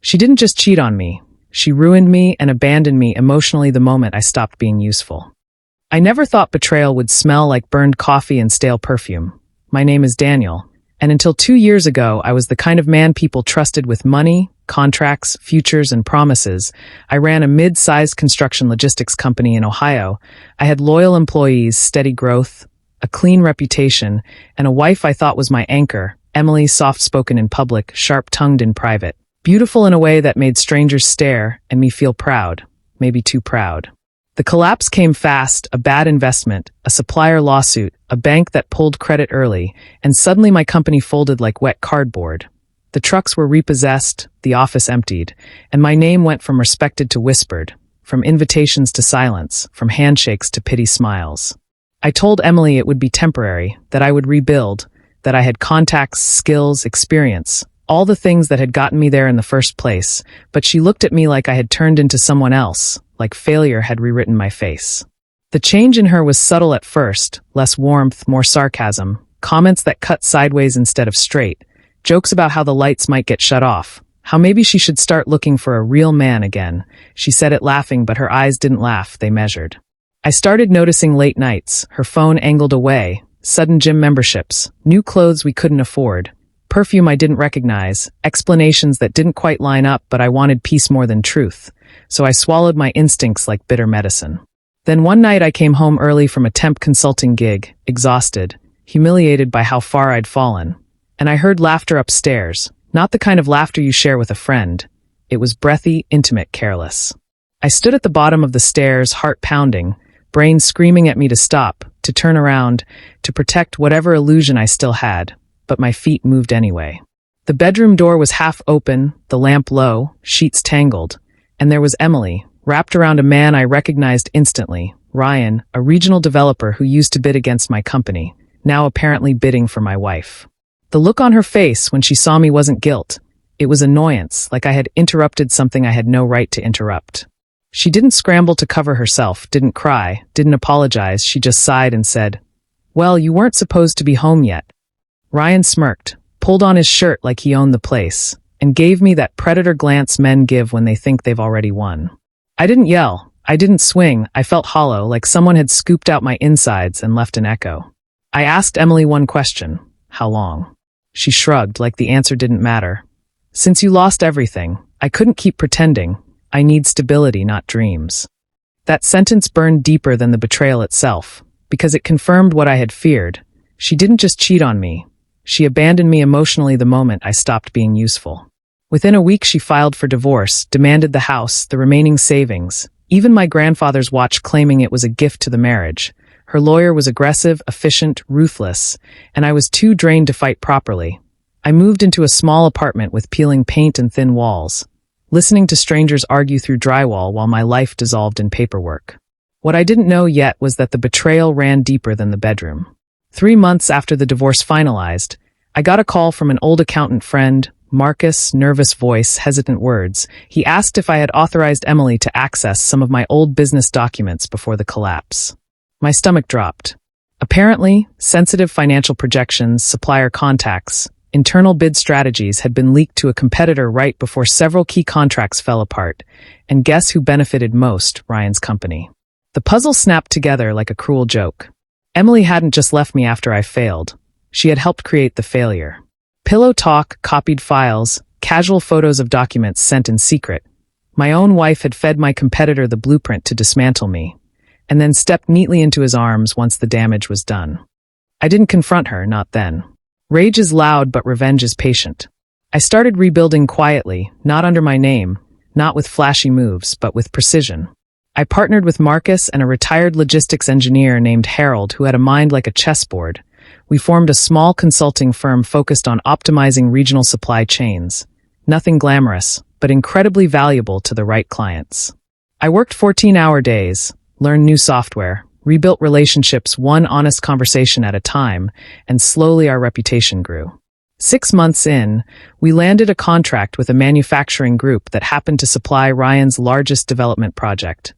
She didn't just cheat on me. She ruined me and abandoned me emotionally the moment I stopped being useful. I never thought betrayal would smell like burned coffee and stale perfume. My name is Daniel, and until 2 years ago, I was the kind of man people trusted with money, contracts, futures, and promises. I ran a mid-sized construction logistics company in Ohio. I had loyal employees, steady growth, a clean reputation, and a wife I thought was my anchor, Emily, soft-spoken in public, sharp-tongued in private. Beautiful in a way that made strangers stare and me feel proud, maybe too proud. The collapse came fast, a bad investment, a supplier lawsuit, a bank that pulled credit early, and suddenly my company folded like wet cardboard. The trucks were repossessed, the office emptied, and my name went from respected to whispered, from invitations to silence, from handshakes to pity smiles. I told Emily it would be temporary, that I would rebuild, that I had contacts, skills, experience, all the things that had gotten me there in the first place, but she looked at me like I had turned into someone else, like failure had rewritten my face. The change in her was subtle at first, less warmth, more sarcasm, comments that cut sideways instead of straight, jokes about how the lights might get shut off, how maybe she should start looking for a real man again. She said it laughing, but her eyes didn't laugh, they measured. I started noticing late nights, her phone angled away, sudden gym memberships, new clothes we couldn't afford, perfume I didn't recognize, explanations that didn't quite line up, but I wanted peace more than truth. So I swallowed my instincts like bitter medicine. Then one night I came home early from a temp consulting gig, exhausted, humiliated by how far I'd fallen. And I heard laughter upstairs, not the kind of laughter you share with a friend. It was breathy, intimate, careless. I stood at the bottom of the stairs, heart pounding, brain screaming at me to stop, to turn around, to protect whatever illusion I still had, but my feet moved anyway. The bedroom door was half open, the lamp low, sheets tangled, and there was Emily, wrapped around a man I recognized instantly, Ryan, a regional developer who used to bid against my company, now apparently bidding for my wife. The look on her face when she saw me wasn't guilt. It was annoyance, like I had interrupted something I had no right to interrupt. She didn't scramble to cover herself, didn't cry, didn't apologize. She just sighed and said, "Well, you weren't supposed to be home yet." Ryan smirked, pulled on his shirt like he owned the place, and gave me that predator glance men give when they think they've already won. I didn't yell. I didn't swing. I felt hollow, like someone had scooped out my insides and left an echo. I asked Emily one question. How long? She shrugged, like the answer didn't matter. Since you lost everything, I couldn't keep pretending. I need stability, not dreams. That sentence burned deeper than the betrayal itself, because it confirmed what I had feared. She didn't just cheat on me. She abandoned me emotionally the moment I stopped being useful. Within a week, she filed for divorce, demanded the house, the remaining savings, even my grandfather's watch, claiming it was a gift to the marriage. Her lawyer was aggressive, efficient, ruthless, and I was too drained to fight properly. I moved into a small apartment with peeling paint and thin walls, listening to strangers argue through drywall while my life dissolved in paperwork. What I didn't know yet was that the betrayal ran deeper than the bedroom. 3 months after the divorce finalized, I got a call from an old accountant friend, Marcus, nervous voice, hesitant words. He asked if I had authorized Emily to access some of my old business documents before the collapse. My stomach dropped. Apparently, sensitive financial projections, supplier contacts, internal bid strategies had been leaked to a competitor right before several key contracts fell apart. And guess who benefited most? Ryan's company. The puzzle snapped together like a cruel joke. Emily hadn't just left me after I failed. She had helped create the failure. Pillow talk, copied files, casual photos of documents sent in secret. My own wife had fed my competitor the blueprint to dismantle me, and then stepped neatly into his arms once the damage was done. I didn't confront her, not then. Rage is loud, but revenge is patient. I started rebuilding quietly, not under my name, not with flashy moves, but with precision. I partnered with Marcus and a retired logistics engineer named Harold who had a mind like a chessboard. We formed a small consulting firm focused on optimizing regional supply chains. Nothing glamorous, but incredibly valuable to the right clients. I worked 14-hour days, learned new software, rebuilt relationships one honest conversation at a time, and slowly our reputation grew. 6 months in, we landed a contract with a manufacturing group that happened to supply Ryan's largest development project.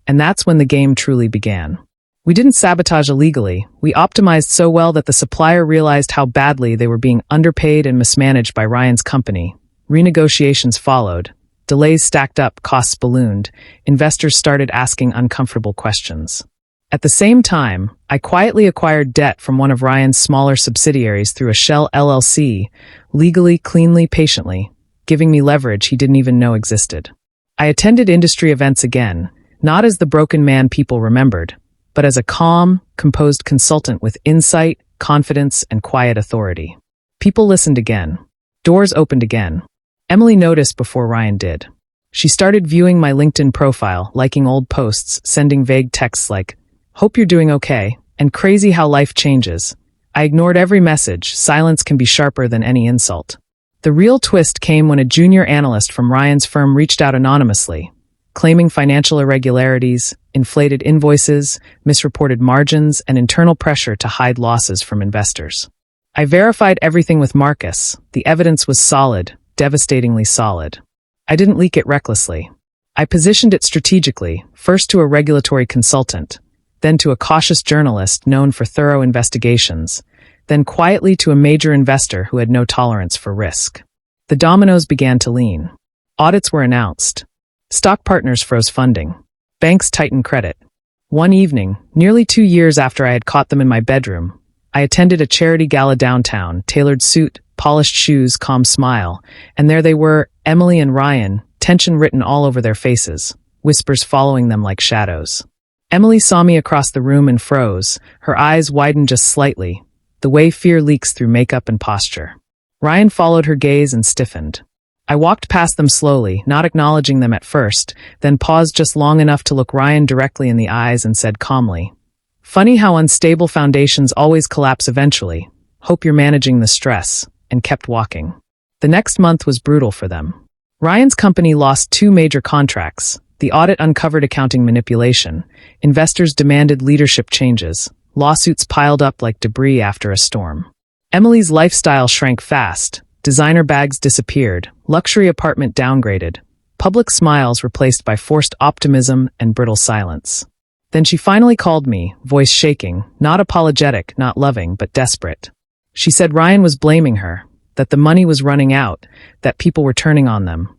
And that's when the game truly began. We didn't sabotage illegally. We optimized so well that the supplier realized how badly they were being underpaid and mismanaged by Ryan's company. Renegotiations followed, Delays stacked up, costs ballooned. Investors started asking uncomfortable questions. At the same time, I quietly acquired debt from one of Ryan's smaller subsidiaries through a shell LLC, legally, cleanly, patiently, giving me leverage he didn't even know existed. I attended industry events again, not as the broken man people remembered, but as a calm, composed consultant with insight, confidence, and quiet authority. People listened again. Doors opened again. Emily noticed before Ryan did. She started viewing my LinkedIn profile, liking old posts, sending vague texts like, "Hope you're doing okay," and "Crazy how life changes." I ignored every message. Silence can be sharper than any insult. The real twist came when a junior analyst from Ryan's firm reached out anonymously, claiming financial irregularities, inflated invoices, misreported margins, and internal pressure to hide losses from investors. I verified everything with Marcus. The evidence was solid, devastatingly solid. I didn't leak it recklessly. I positioned it strategically, first to a regulatory consultant, then to a cautious journalist known for thorough investigations, then quietly to a major investor who had no tolerance for risk. The dominoes began to lean. Audits were announced. Stock partners froze funding. Banks tightened credit. One evening, nearly 2 years after I had caught them in my bedroom, I attended a charity gala downtown, tailored suit, polished shoes, calm smile, and there they were, Emily and Ryan, tension written all over their faces, whispers following them like shadows. Emily saw me across the room and froze, her eyes widened just slightly, the way fear leaks through makeup and posture. Ryan followed her gaze and stiffened. I walked past them slowly, not acknowledging them at first, then paused just long enough to look Ryan directly in the eyes and said calmly, "Funny how unstable foundations always collapse eventually. Hope you're managing the stress," and kept walking. The next month was brutal for them. Ryan's company lost 2 major contracts. The audit uncovered accounting manipulation. Investors demanded leadership changes. Lawsuits piled up like debris after a storm. Emily's lifestyle shrank fast. Designer bags disappeared. Luxury apartment downgraded. Public smiles replaced by forced optimism and brittle silence. Then she finally called me, voice shaking, not apologetic, not loving, but desperate. She said Ryan was blaming her, that the money was running out, that people were turning on them,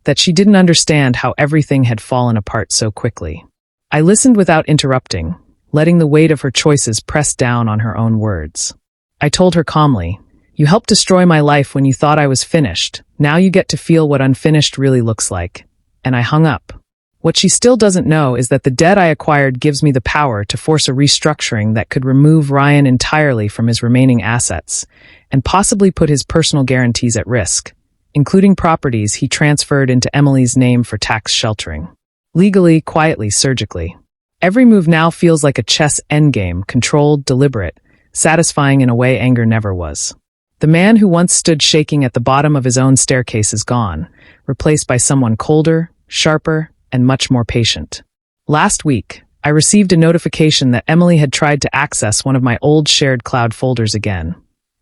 that she didn't understand how everything had fallen apart so quickly. I listened without interrupting, letting the weight of her choices press down on her own words. I told her calmly, "You helped destroy my life when you thought I was finished. Now you get to feel what unfinished really looks like." And I hung up. What she still doesn't know is that the debt I acquired gives me the power to force a restructuring that could remove Ryan entirely from his remaining assets, and possibly put his personal guarantees at risk, including properties he transferred into Emily's name for tax sheltering. Legally, quietly, surgically. Every move now feels like a chess endgame, controlled, deliberate, satisfying in a way anger never was. The man who once stood shaking at the bottom of his own staircase is gone, replaced by someone colder, sharper, and much more patient. Last week, I received a notification that Emily had tried to access one of my old shared cloud folders again.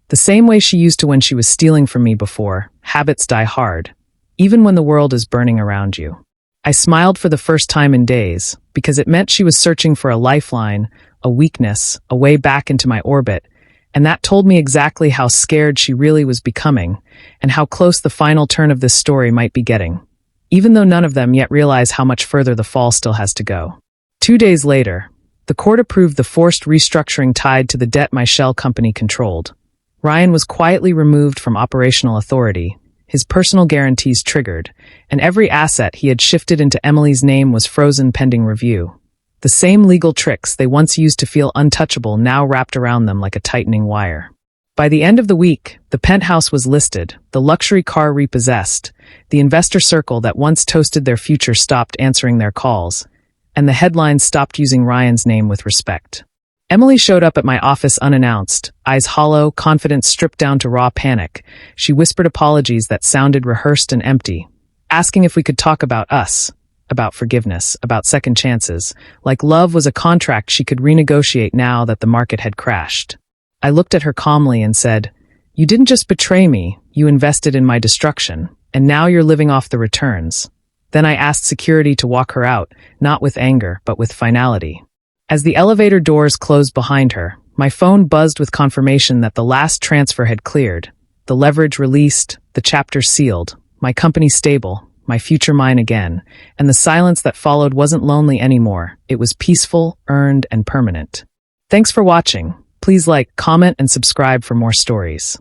The same way she used to when she was stealing from me before. Habits die hard, even when the world is burning around you. I smiled for the first time in days, because it meant she was searching for a lifeline, a weakness, a way back into my orbit, and that told me exactly how scared she really was becoming, and how close the final turn of this story might be getting, even though none of them yet realize how much further the fall still has to go. 2 days later, the court approved the forced restructuring tied to the debt my shell company controlled. Ryan was quietly removed from operational authority, his personal guarantees triggered, and every asset he had shifted into Emily's name was frozen pending review. The same legal tricks they once used to feel untouchable now wrapped around them like a tightening wire. By the end of the week, the penthouse was listed, the luxury car repossessed, the investor circle that once toasted their future stopped answering their calls, and the headlines stopped using Ryan's name with respect. Emily showed up at my office unannounced, eyes hollow, confidence stripped down to raw panic. She whispered apologies that sounded rehearsed and empty, asking if we could talk about us, about forgiveness, about second chances, like love was a contract she could renegotiate now that the market had crashed. I looked at her calmly and said, "You didn't just betray me, you invested in my destruction, and now you're living off the returns." Then I asked security to walk her out, not with anger, but with finality. As the elevator doors closed behind her, my phone buzzed with confirmation that the last transfer had cleared, the leverage released, the chapter sealed, my company stable, my future mine again, and the silence that followed wasn't lonely anymore. It was peaceful, earned, and permanent. Thanks for watching. Please like, comment, and subscribe for more stories.